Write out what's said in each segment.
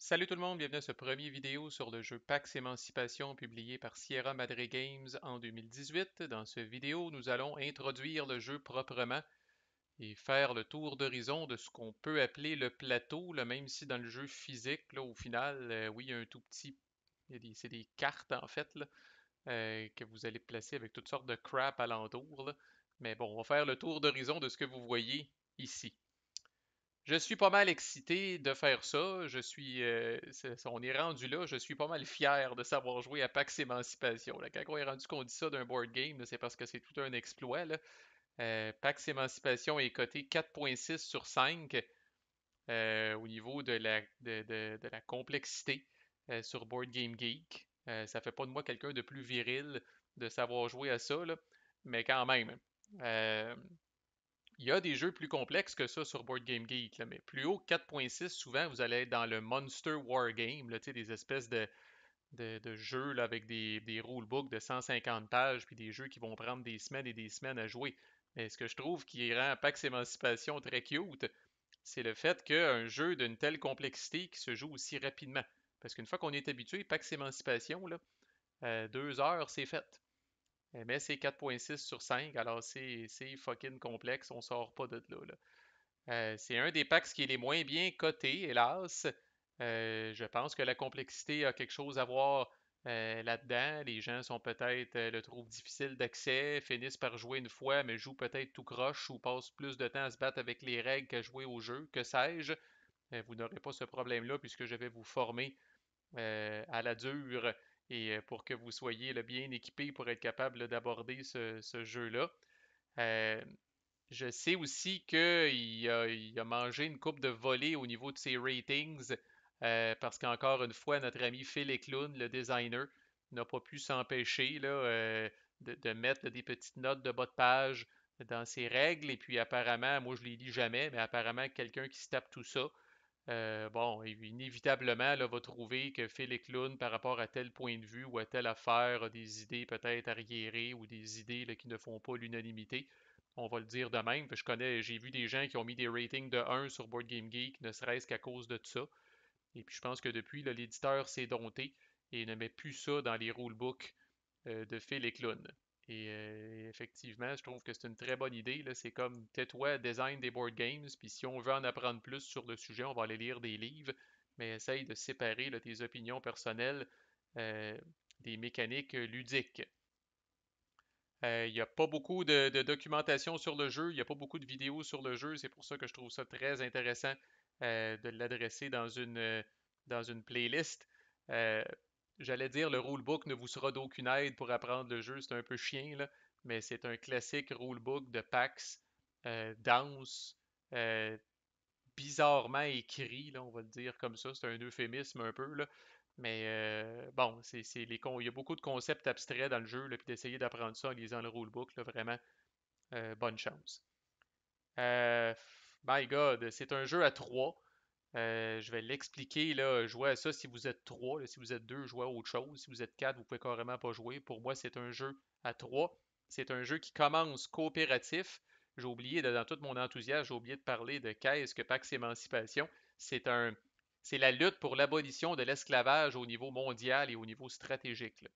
Salut tout le monde, bienvenue à ce premier vidéo sur le jeu Pax Émancipation publié par Sierra Madre Games en 2018. Dans cette vidéo, nous allons introduire le jeu proprement et faire le tour d'horizon de ce qu'on peut appeler le plateau, là, même si dans le jeu physique, là, au final, oui, il y a un tout petit... C'est des cartes en fait là, que vous allez placer avec toutes sortes de crap alentour, là. Mais bon, on va faire le tour d'horizon de ce que vous voyez ici. Je suis pas mal excité de faire ça. On est rendu là. Je suis pas mal fier de savoir jouer à Pax Émancipation, là. Quand on est rendu qu'on dit ça d'un board game, là, c'est parce que c'est tout un exploit, là. Pax Émancipation est coté 4.6 sur 5 au niveau de la complexité sur Board Game Geek. Ça fait pas de moi quelqu'un de plus viril de savoir jouer à ça, là, mais quand même. Euh, il y a des jeux plus complexes que ça sur Board Game Geek, là, mais plus haut que 4.6, souvent vous allez être dans le Monster War Game, là, des espèces de jeux là, avec des rulebooks de 150 pages, puis des jeux qui vont prendre des semaines et des semaines à jouer. Mais ce que je trouve qui rend Pax Émancipation très cute, c'est le fait qu'un jeu d'une telle complexité qui se joue aussi rapidement. Parce qu'une fois qu'on est habitué, Pax Émancipation, là, 2 heures, c'est fait. Mais c'est 4.6 sur 5, alors c'est fucking complexe, on sort pas de là. C'est un des packs qui est les moins bien cotés, hélas. Je pense que la complexité a quelque chose à voir là-dedans. Les gens sont peut-être le trouvent difficile d'accès, finissent par jouer une fois, mais jouent peut-être tout croche ou passent plus de temps à se battre avec les règles qu'à jouer au jeu, que sais-je. Vous n'aurez pas ce problème-là puisque je vais vous former à la dure et pour que vous soyez bien équipé pour être capable d'aborder ce jeu-là. Euh, je sais aussi qu'il a mangé une coupe de volée au niveau de ses ratings, parce qu'encore une fois, notre ami Phil Eklund, le designer, n'a pas pu s'empêcher là, de mettre là, des petites notes de bas de page dans ses règles. Et puis apparemment, moi je les lis jamais, mais apparemment quelqu'un qui se tape tout ça, bon, inévitablement là, va trouver que Phil Eklund, par rapport à tel point de vue ou à telle affaire, a des idées peut-être arriérées ou des idées là, qui ne font pas l'unanimité. On va le dire de même. J'ai vu des gens qui ont mis des ratings de 1 sur Board Game Geek, ne serait-ce qu'à cause de ça. Et puis je pense que depuis, là, l'éditeur s'est dompté et ne met plus ça dans les rulebooks de Phil et Clun. Et effectivement, je trouve que c'est une très bonne idée, là. C'est comme tais-toi, design des board games, puis si on veut en apprendre plus sur le sujet, on va aller lire des livres, mais essaye de séparer là, tes opinions personnelles euh, des mécaniques ludiques. Il n'y a pas beaucoup de documentation sur le jeu, il n'y a pas beaucoup de vidéos sur le jeu, c'est pour ça que je trouve ça très intéressant de l'adresser dans une playlist. Euh, J'allais dire le rulebook ne vous sera d'aucune aide pour apprendre le jeu, c'est un peu chien, là, mais c'est un classique rulebook de PAX, dense, euh, bizarrement écrit, là, on va le dire comme ça, c'est un euphémisme un peu, là. Mais bon, il y a beaucoup de concepts abstraits dans le jeu, là, puis d'essayer d'apprendre ça en lisant le rulebook, là, vraiment, bonne chance. Euh, My God, c'est un jeu à trois. Je vais l'expliquer, là, jouez à ça si vous êtes trois, là, si vous êtes deux, jouez à autre chose. Si vous êtes quatre, vous pouvez carrément pas jouer. Pour moi, c'est un jeu à trois. C'est un jeu qui commence coopératif. J'ai oublié, dans tout mon enthousiasme, j'ai oublié de parler de qu'est-ce que Pax Émancipation. C'est un, c'est la lutte pour l'abolition de l'esclavage au niveau mondial et au niveau stratégique, là.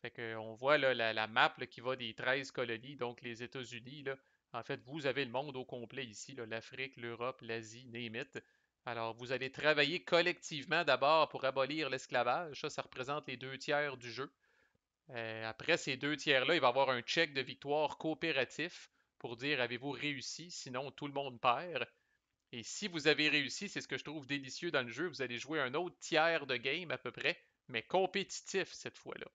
Fait que, on voit là, la map là, qui va des 13 colonies, donc les États-Unis, là. En fait, vous avez le monde au complet ici, là, l'Afrique, l'Europe, l'Asie, name it. Alors, vous allez travailler collectivement d'abord pour abolir l'esclavage. Ça représente les 2 tiers du jeu. Après ces 2 tiers-là, il va y avoir un check de victoire coopératif pour dire avez-vous réussi, sinon tout le monde perd. Et si vous avez réussi, c'est ce que je trouve délicieux dans le jeu, vous allez jouer un autre tiers de game à peu près, mais compétitif cette fois-là.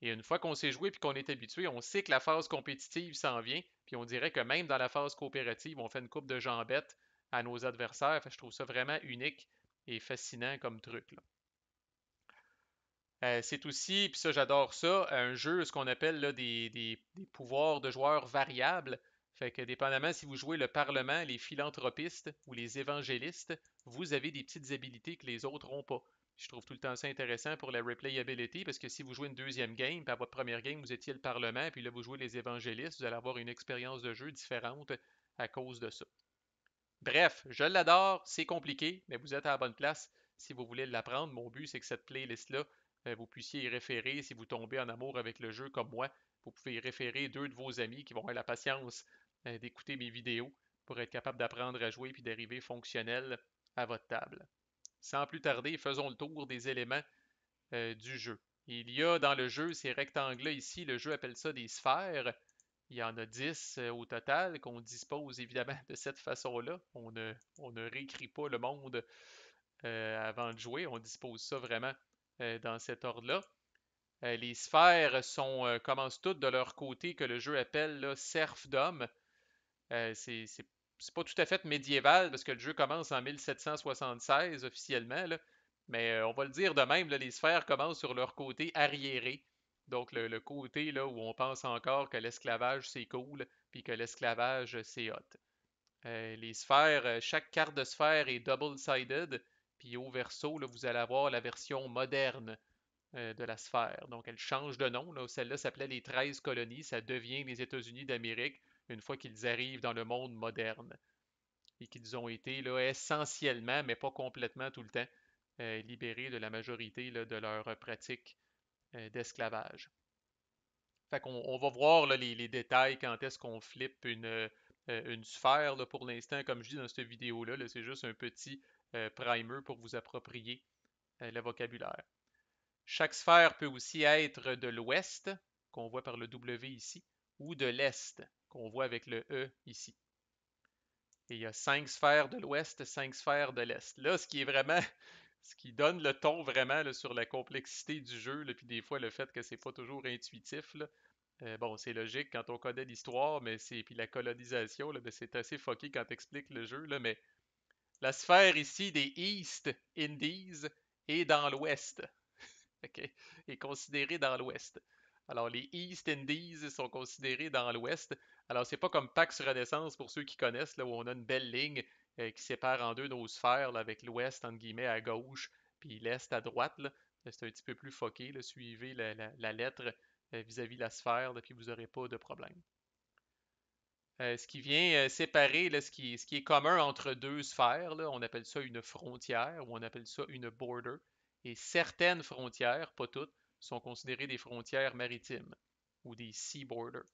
Et une fois qu'on s'est joué puis qu'on est habitué, on sait que la phase compétitive s'en vient, puis on dirait que même dans la phase coopérative, on fait une coupe de jambettes à nos adversaires. Fait que je trouve ça vraiment unique et fascinant comme truc, là. C'est aussi, puis ça j'adore ça, un jeu, ce qu'on appelle là, des pouvoirs de joueurs variables. Fait que dépendamment si vous jouez le Parlement, les philanthropistes ou les évangélistes, vous avez des petites habilités que les autres n'ont pas. Je trouve tout le temps ça intéressant pour la replayability parce que si vous jouez une deuxième game, puis à votre première game, vous étiez le Parlement, puis là vous jouez les évangélistes, vous allez avoir une expérience de jeu différente à cause de ça. Bref, je l'adore, c'est compliqué, mais vous êtes à la bonne place. si vous voulez l'apprendre. Mon but, c'est que cette playlist-là, vous puissiez y référer si vous tombez en amour avec le jeu comme moi. Vous pouvez y référer deux de vos amis qui vont avoir la patience d'écouter mes vidéos pour être capable d'apprendre à jouer puis d'arriver fonctionnel à votre table. Sans plus tarder, faisons le tour des éléments du jeu. Il y a dans le jeu ces rectangles-là ici, le jeu appelle ça des sphères. Il y en a 10 au total qu'on dispose évidemment de cette façon-là. On ne réécrit pas le monde avant de jouer, on dispose ça vraiment dans cet ordre-là. Les sphères commencent toutes de leur côté que le jeu appelle là, serfdom. C'est pas tout à fait médiéval parce que le jeu commence en 1776 officiellement, là, mais on va le dire de même, là, les sphères commencent sur leur côté arriéré. Donc le côté là, où on pense encore que l'esclavage c'est cool, puis que l'esclavage c'est hot. Les sphères, chaque carte de sphère est double-sided, puis au verso, là, vous allez avoir la version moderne de la sphère. Donc, elle change de nom. Là. Celle-là s'appelait les 13 colonies. Ça devient les États-Unis d'Amérique une fois qu'ils arrivent dans le monde moderne et qu'ils ont été là, essentiellement, mais pas complètement tout le temps, libérés de la majorité là, de leurs pratiques d'esclavage. Fait qu'on on va voir là, les détails quand est-ce qu'on flippe une sphère. Là, pour l'instant, comme je dis dans cette vidéo-là, là, c'est juste un petit primer pour vous approprier le vocabulaire. Chaque sphère peut aussi être de l'ouest, qu'on voit par le W ici, ou de l'est, qu'on voit avec le E ici. Et il y a 5 sphères de l'ouest, 5 sphères de l'est. Là, ce qui est vraiment, ce qui donne le ton vraiment là, sur la complexité du jeu, là, puis des fois le fait que c'est pas toujours intuitif. Là. Bon, c'est logique quand on connaît l'histoire, mais c'est puis la colonisation, là, ben, c'est assez fucké quand t'expliques le jeu, là, mais la sphère ici des East Indies est dans l'ouest. OK, est considéré dans l'Ouest. Alors, les East Indies sont considérés dans l'Ouest. Alors, c'est pas comme Pax Renaissance pour ceux qui connaissent, là, où on a une belle ligne qui sépare en deux nos sphères, là, avec l'Ouest, entre guillemets, à gauche, puis l'Est à droite. Là. C'est un petit peu plus foqué. Là. Suivez la lettre vis-à-vis la sphère, là, puis vous n'aurez pas de problème. Ce qui vient séparer, là, ce qui est commun entre deux sphères, là, on appelle ça une frontière ou on appelle ça une border. Et certaines frontières, pas toutes, sont considérées des frontières maritimes ou des sea borders.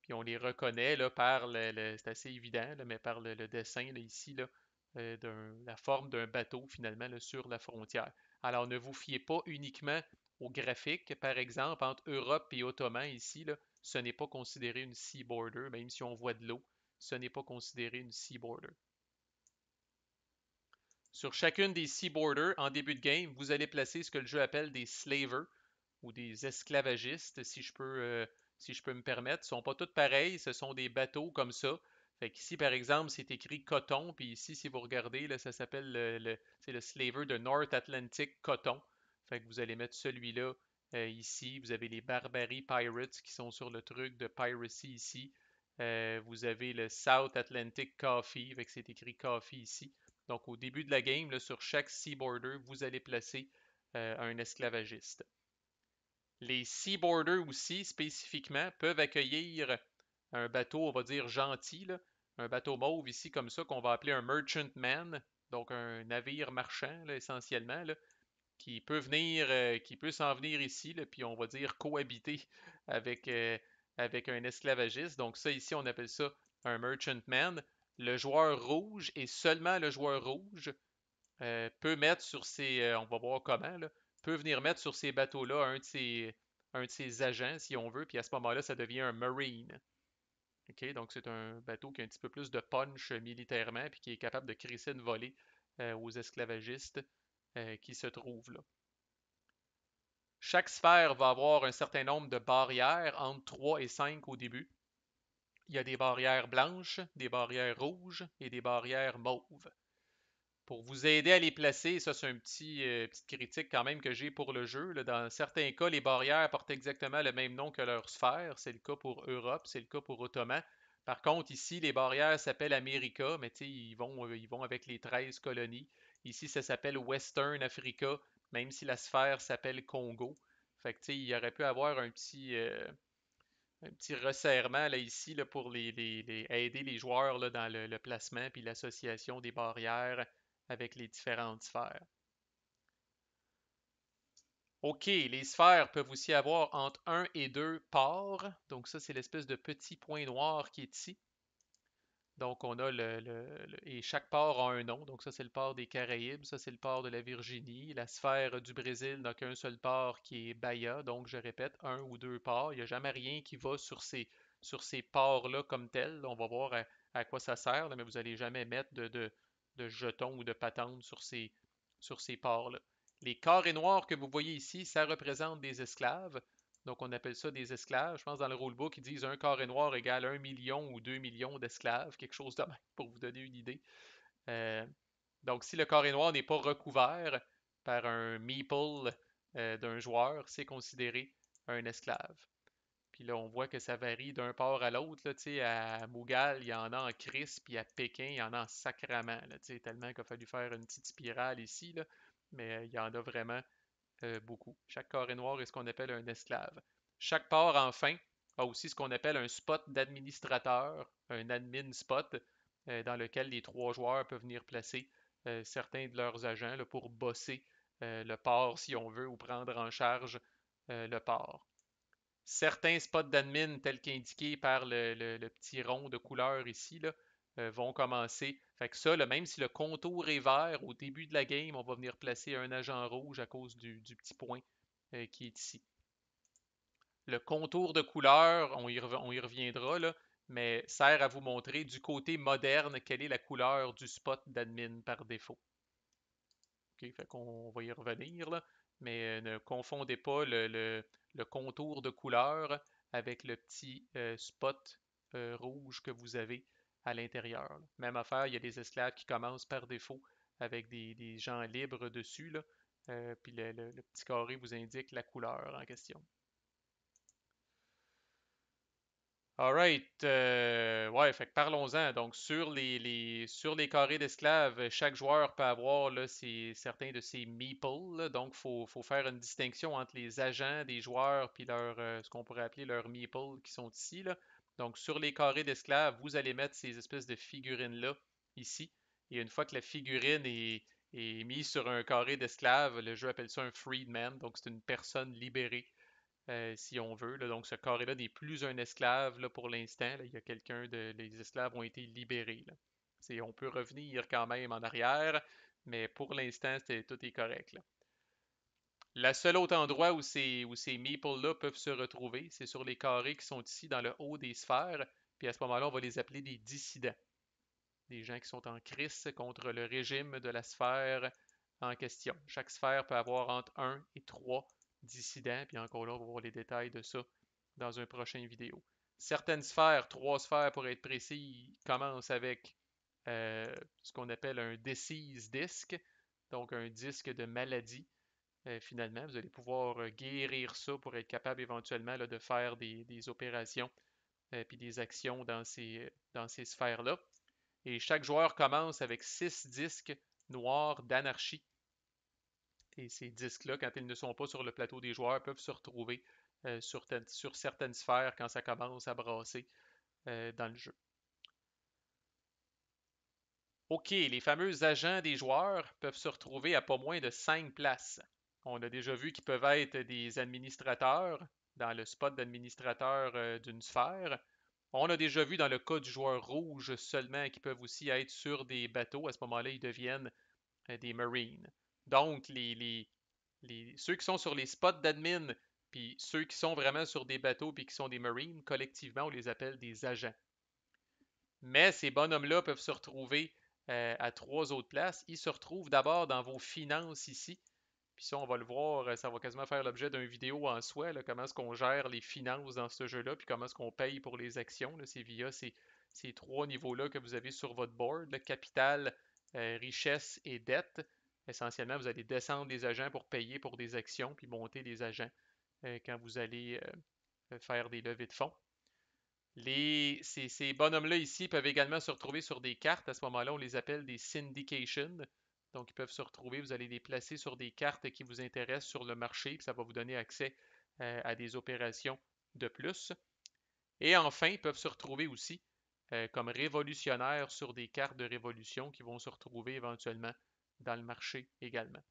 Puis on les reconnaît là, par c'est assez évident, là, mais par le dessin là, ici, là, la forme d'un bateau finalement là, sur la frontière. Alors ne vous fiez pas uniquement au graphique, par exemple, entre Europe et Ottoman ici, là, ce n'est pas considéré une sea border, même si on voit de l'eau, ce n'est pas considéré une sea border. Sur chacune des sea borders, en début de game, vous allez placer ce que le jeu appelle des slavers ou des esclavagistes, si je peux me permettre. Ils ne sont pas tous pareils, ce sont des bateaux comme ça. Fait qu'ici, par exemple, c'est écrit coton, puis ici, si vous regardez, là, ça s'appelle c'est le slaver de North Atlantic Coton. Fait que vous allez mettre celui-là ici. Vous avez les Barbary Pirates qui sont sur le truc de piracy ici. Vous avez le South Atlantic Coffee, fait que c'est écrit coffee ici. Donc, au début de la game, là, sur chaque sea border, vous allez placer un esclavagiste. Les seaboarders aussi, spécifiquement, peuvent accueillir un bateau, on va dire gentil, là, un bateau mauve ici comme ça, qu'on va appeler un merchantman, donc un navire marchand là, essentiellement, là, qui peut s'en venir ici, là, puis on va dire cohabiter avec, avec un esclavagiste. Donc ça ici, on appelle ça un merchantman. Le joueur rouge et seulement le joueur rouge peut mettre sur ses, on va voir comment, là, peut venir mettre sur ces bateaux-là un de ses agents, si on veut, puis à ce moment-là, ça devient un Marine. OK? Donc, c'est un bateau qui a un petit peu plus de punch militairement, puis qui est capable de crisser une volée aux esclavagistes qui se trouvent là. Chaque sphère va avoir un certain nombre de barrières, entre 3 et 5 au début. Il y a des barrières blanches, des barrières rouges et des barrières mauves. Pour vous aider à les placer, ça c'est petite critique quand même que j'ai pour le jeu. Là. Dans certains cas, les barrières portent exactement le même nom que leur sphère. C'est le cas pour Europe, c'est le cas pour Ottoman. Par contre, ici, les barrières s'appellent America, mais ils vont avec les 13 colonies. Ici, ça s'appelle Western Africa, même si la sphère s'appelle Congo. Fait que, il aurait pu avoir un petit resserrement là, ici là, pour aider les joueurs là, dans le placement puis l'association des barrières avec les différentes sphères. OK, les sphères peuvent aussi avoir entre un et 2 pores. Donc ça, c'est l'espèce de petit point noir qui est ici. Donc, on a et chaque port a un nom. Donc, ça, c'est le port des Caraïbes. Ça, c'est le port de la Virginie. La sphère du Brésil n'a qu'un seul port qui est Bahia. Donc, je répète, un ou deux ports. Il n'y a jamais rien qui va sur ces ports-là comme tel. On va voir à quoi ça sert, là, mais vous n'allez jamais mettre de jetons ou de patentes sur ces ports-là. Les carrés noirs que vous voyez ici, ça représente des esclaves. Donc, on appelle ça des esclaves. Je pense dans le rulebook, ils disent un carré noir égale 1 million ou 2 millions d'esclaves, quelque chose de même, pour vous donner une idée. Euh, donc, si le carré noir n'est pas recouvert par un meeple d'un joueur, c'est considéré un esclave. Puis là, on voit que ça varie d'un port à l'autre. Là, à Mughal, il y en a en crisp, puis à Pékin, il y en a en sacrament. Là, tellement qu'il a fallu faire une petite spirale ici, là, mais il y en a vraiment beaucoup. Chaque carré noir est ce qu'on appelle un esclave. Chaque port, enfin, a aussi ce qu'on appelle un spot d'administrateur, un admin spot, dans lequel les trois joueurs peuvent venir placer certains de leurs agents là, pour bosser le port, si on veut, ou prendre en charge le port. Certains spots d'admin, tels qu'indiqués par le petit rond de couleur ici, là, vont commencer. Fait que ça, là, même si le contour est vert, au début de la game, on va venir placer un agent rouge à cause du petit point qui est ici. Le contour de couleur, on y reviendra, là, mais sert à vous montrer du côté moderne quelle est la couleur du spot d'admin par défaut. OK, fait qu'on va y revenir, là, mais ne confondez pas le contour de couleur avec le petit spot rouge que vous avez à l'intérieur. Là. Même affaire, il y a des esclaves qui commencent par défaut avec des gens libres dessus, là, puis le petit carré vous indique la couleur en question. Alright, ouais, fait que parlons-en. Donc, sur les carrés d'esclaves, chaque joueur peut avoir là, certains de ses meeples. Là. Donc, faut faire une distinction entre les agents des joueurs puis ce qu'on pourrait appeler leurs meeples qui sont ici. Là. Donc, sur les carrés d'esclaves, vous allez mettre ces espèces de figurines-là ici. Et une fois que la figurine est mise sur un carré d'esclaves, le jeu appelle ça un freedman. Donc, c'est une personne libérée si on veut. Là. Donc, ce carré-là n'est plus un esclave là, pour l'instant. Il y a les esclaves ont été libérés. Là. On peut revenir quand même en arrière, mais pour l'instant, tout est correct. Là. Le seul autre endroit où ces meeples-là peuvent se retrouver, c'est sur les carrés qui sont ici dans le haut des sphères. Puis à ce moment-là, on va les appeler des dissidents. Des gens qui sont en crise contre le régime de la sphère en question. Chaque sphère peut avoir entre 1 et 3 dissidents, puis encore là, on va voir les détails de ça dans un prochain vidéo. Certaines sphères, 3 sphères pour être précis, commencent avec ce qu'on appelle un disease disc, donc un disque de maladie. Finalement, vous allez pouvoir guérir ça pour être capable éventuellement là, de faire des opérations puis des actions dans ces sphères-là. Et chaque joueur commence avec 6 disques noirs d'anarchie. Et ces disques-là, quand ils ne sont pas sur le plateau des joueurs, peuvent se retrouver sur certaines sphères quand ça commence à brasser dans le jeu. OK, les fameux agents des joueurs peuvent se retrouver à pas moins de 5 places. On a déjà vu qu'ils peuvent être des administrateurs dans le spot d'administrateur d'une sphère. On a déjà vu dans le cas du joueur rouge seulement qu'ils peuvent aussi être sur des bateaux. À ce moment-là, ils deviennent des Marines. Donc, ceux qui sont sur les spots d'admin, puis ceux qui sont vraiment sur des bateaux, puis qui sont des Marines, collectivement, on les appelle des agents. Mais ces bonhommes-là peuvent se retrouver à 3 autres places. Ils se retrouvent d'abord dans vos finances ici. Puis ça, on va le voir, ça va quasiment faire l'objet d'une vidéo en soi, là, comment est-ce qu'on gère les finances dans ce jeu-là, puis comment est-ce qu'on paye pour les actions. C'est via ces 3 niveaux-là que vous avez sur votre board, là, capital, richesse et dette. Essentiellement, vous allez descendre des agents pour payer pour des actions, puis monter des agents quand vous allez faire des levées de fonds. Ces bonhommes-là ici peuvent également se retrouver sur des cartes. À ce moment-là, on les appelle des syndications. Donc, ils peuvent se retrouver, vous allez les placer sur des cartes qui vous intéressent sur le marché, puis ça va vous donner accès à des opérations de plus. Et enfin, ils peuvent se retrouver aussi comme révolutionnaires sur des cartes de révolution qui vont se retrouver éventuellement dans le marché également.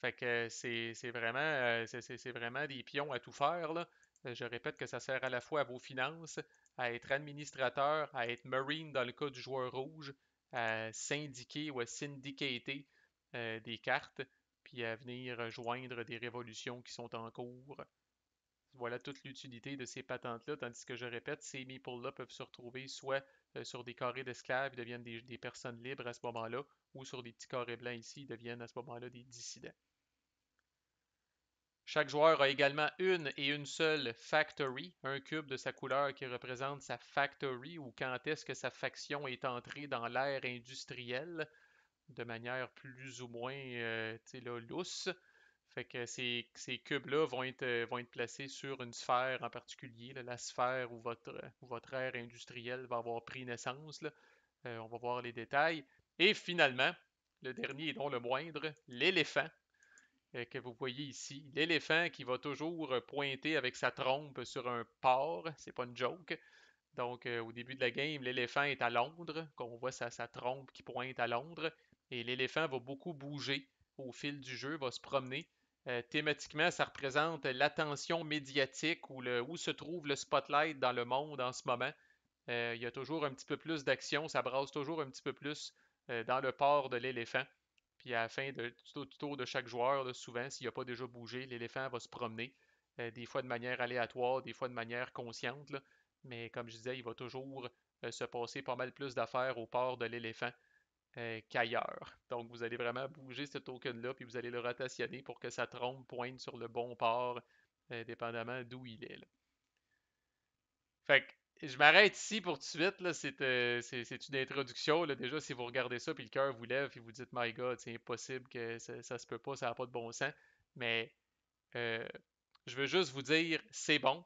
Fait que c'est vraiment des pions à tout faire, là. Je répète que ça sert à la fois à vos finances, à être administrateur, à être marine dans le cas du joueur rouge, à syndiquer ou à syndicater des cartes, puis à venir joindre des révolutions qui sont en cours. Voilà toute l'utilité de ces patentes-là, tandis que je répète, ces meeples-là peuvent se retrouver soit sur des carrés d'esclaves, ils deviennent des personnes libres à ce moment-là, ou sur des petits carrés blancs ici, ils deviennent à ce moment-là des dissidents. Chaque joueur a également une et une seule factory, un cube de sa couleur qui représente sa factory ou quand est-ce que sa faction est entrée dans l'ère industrielle de manière plus ou moins lousse. Fait que ces cubes-là vont être placés sur une sphère en particulier, là, la sphère où votre ère industrielle va avoir pris naissance. Là. On va voir les détails. Et finalement, le dernier et non le moindre, l'éléphant que vous voyez ici. L'éléphant qui va toujours pointer avec sa trompe sur un porc, c'est pas une joke. Donc, au début de la game, l'éléphant est à Londres, qu'on voit sa trompe qui pointe à Londres, et l'éléphant va beaucoup bouger au fil du jeu, va se promener. Thématiquement, ça représente l'attention médiatique ou où se trouve le spotlight dans le monde en ce moment. Il y a toujours un petit peu plus d'action, ça brasse toujours un petit peu plus dans le port de l'éléphant. Puis à la fin du tour de chaque joueur, là, souvent, s'il n'a pas déjà bougé, l'éléphant va se promener. Des fois de manière aléatoire, des fois de manière consciente. Là. Mais comme je disais, il va toujours se passer pas mal plus d'affaires au port de l'éléphant qu'ailleurs. Donc vous allez vraiment bouger ce token-là, puis vous allez le rotationner pour que sa trompe pointe sur le bon port, dépendamment d'où il est. Là. Fait que je m'arrête ici pour tout de suite. Là. C'est une introduction. Là. Déjà, si vous regardez ça, puis le cœur vous lève, puis vous dites, My God, c'est impossible que ça se peut pas, ça n'a pas de bon sens. Mais euh, je veux juste vous dire, c'est bon.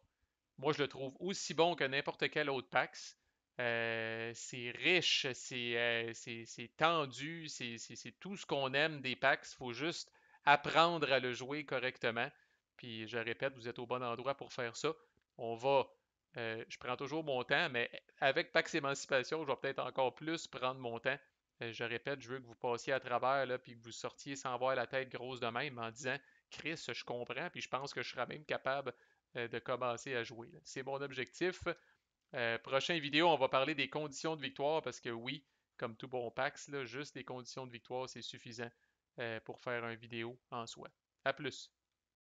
Moi, je le trouve aussi bon que n'importe quel autre PAX. C'est riche, c'est tendu, c'est tout ce qu'on aime des PAX. Il faut juste apprendre à le jouer correctement. Puis je répète, vous êtes au bon endroit pour faire ça. On va, je prends toujours mon temps, mais avec PAX Émancipation, je vais peut-être encore plus prendre mon temps. Je répète, je veux que vous passiez à travers, là, puis que vous sortiez sans avoir la tête grosse de même en disant, Chris, je comprends, puis je pense que je serai même capable de commencer à jouer. C'est mon objectif. Prochaine vidéo, on va parler des conditions de victoire parce que oui, comme tout bon PAX, là, juste les conditions de victoire, c'est suffisant pour faire une vidéo en soi. À plus.